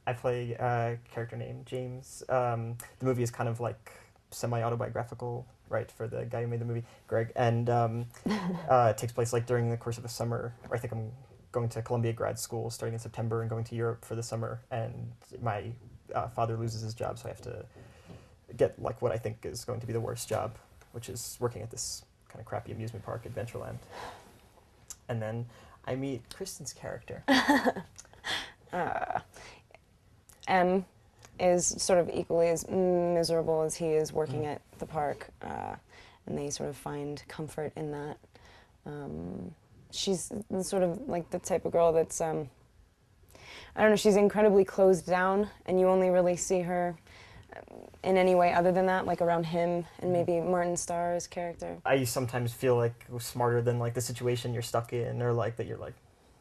I play a character named James. The movie is kind of like semi-autobiographical, right, for the guy who made the movie, Greg, and it takes place like during the course of the summer. I think I'm going to Columbia grad school starting in September and going to Europe for the summer, and my father loses his job, so I have to get like what I think is going to be the worst job, which is working at this kind of crappy amusement park, Adventureland. And then I meet Kristen's character. M is sort of equally as miserable as he is working at the park, and they sort of find comfort in that. She's sort of like the type of girl that's, I don't know, she's incredibly closed down, and you only really see her in any way other than that, like around him and maybe Martin Starr's character. I sometimes feel like smarter than like the situation you're stuck in, or like that you're like,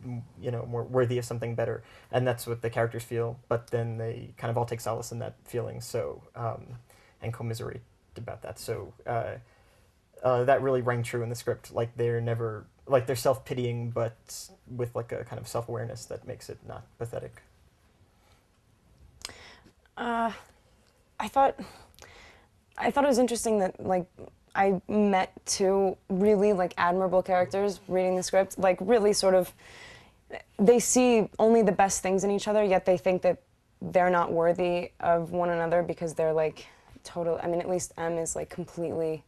more worthy of something better, and that's what the characters feel. But then they kind of all take solace in that feeling, so and commiserate about that. So that really rang true in the script. Like they're never like they're self-pitying, but with like a kind of self-awareness that makes it not pathetic. I thought it was interesting that like I met two really like admirable characters reading the script. Like really sort of, they see only the best things in each other, yet they think that they're not worthy of one another because they're like total. I mean, at least M is like completely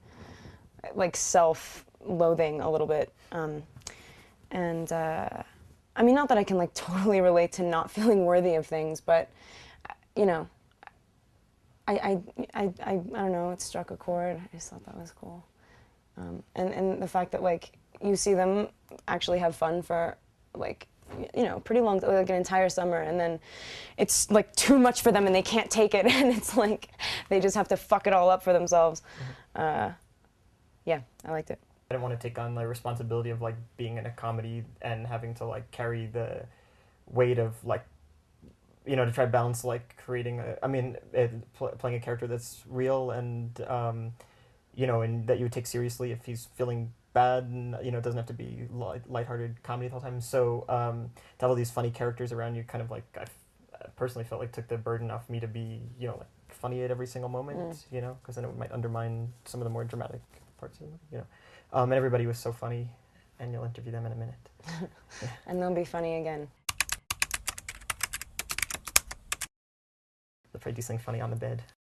like self-loathing a little bit, and I mean, not that I can like totally relate to not feeling worthy of things, but you know. I don't know, it struck a chord. I just thought that was cool. And the fact that, like, you see them actually have fun for, like, pretty long, like an entire summer, and then it's, like, too much for them and they can't take it, and it's, like, they just have to fuck it all up for themselves. Yeah, I liked it. I didn't want to take on the responsibility of, like, being in a comedy and having to, like, carry the weight of, like, to try to balance like creating playing a character that's real and and that you would take seriously if he's feeling bad, and it doesn't have to be lighthearted comedy the whole time. So to have all these funny characters around you, kind of like I personally felt like took the burden off me to be like funny at every single moment, because then it might undermine some of the more dramatic parts of it, and everybody was so funny, and you'll interview them in a minute. Yeah. And they'll be funny again. They'll probably do something funny on the bed.